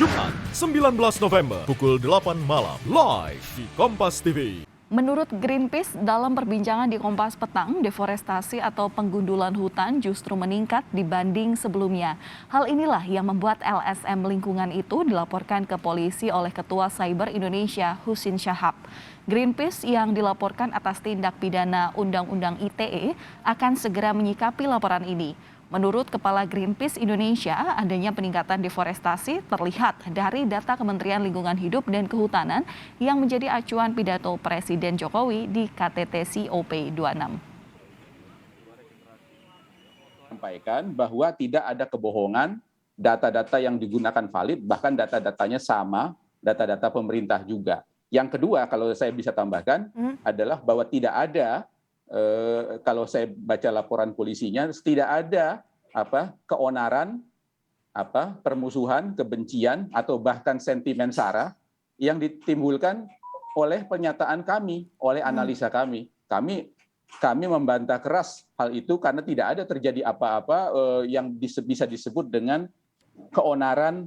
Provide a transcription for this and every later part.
Jumat 19 November pukul 8 malam live di Kompas TV. Menurut Greenpeace, dalam perbincangan di Kompas Petang, deforestasi atau penggundulan hutan justru meningkat dibanding sebelumnya. Hal inilah yang membuat LSM lingkungan itu dilaporkan ke polisi oleh Ketua Cyber Indonesia, Husin Syahab. Greenpeace yang dilaporkan atas tindak pidana Undang-Undang ITE akan segera menyikapi laporan ini. Menurut Kepala Greenpeace Indonesia, adanya peningkatan deforestasi terlihat dari data Kementerian Lingkungan Hidup dan Kehutanan yang menjadi acuan pidato Presiden Jokowi di KTT COP26. Sampaikan bahwa tidak ada kebohongan, data-data yang digunakan valid, bahkan data-datanya sama, data-data pemerintah juga. Yang kedua, kalau saya bisa tambahkan, adalah bahwa tidak ada kalau saya baca laporan polisinya, tidak ada keonaran, permusuhan, kebencian, atau bahkan sentimen sara yang ditimbulkan oleh pernyataan kami, oleh analisa kami. Kami membantah keras hal itu karena tidak ada terjadi apa-apa yang bisa disebut dengan keonaran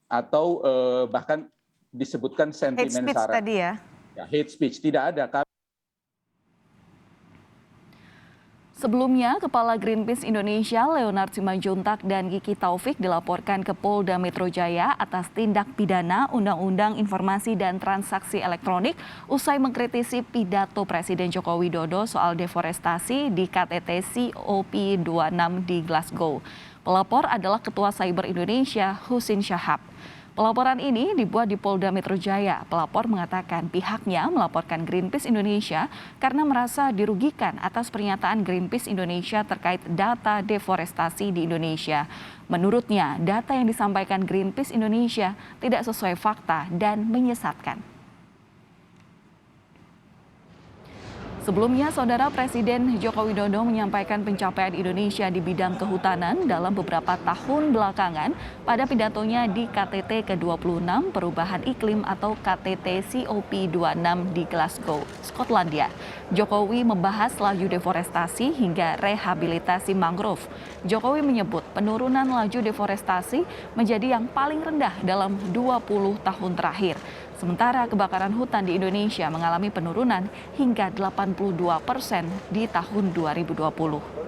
atau bahkan disebutkan sentimen sara. Hate speech tadi ya? Hate speech tidak ada. Sebelumnya, Kepala Greenpeace Indonesia Leonard Simanjuntak dan Kiki Taufik dilaporkan ke Polda Metro Jaya atas tindak pidana Undang-Undang Informasi dan Transaksi Elektronik usai mengkritisi pidato Presiden Joko Widodo soal deforestasi di KTT COP26 di Glasgow. Pelapor adalah Ketua Cyber Indonesia Husin Syahab. Pelaporan ini dibuat di Polda Metro Jaya. Pelapor mengatakan pihaknya melaporkan Greenpeace Indonesia karena merasa dirugikan atas pernyataan Greenpeace Indonesia terkait data deforestasi di Indonesia. Menurutnya, data yang disampaikan Greenpeace Indonesia tidak sesuai fakta dan menyesatkan. Sebelumnya, Saudara Presiden Joko Widodo menyampaikan pencapaian Indonesia di bidang kehutanan dalam beberapa tahun belakangan pada pidatonya di KTT ke-26 Perubahan Iklim atau KTT COP26 di Glasgow, Skotlandia. Jokowi membahas laju deforestasi hingga rehabilitasi mangrove. Jokowi menyebut penurunan laju deforestasi menjadi yang paling rendah dalam 20 tahun terakhir. Sementara kebakaran hutan di Indonesia mengalami penurunan hingga 82% di tahun 2020.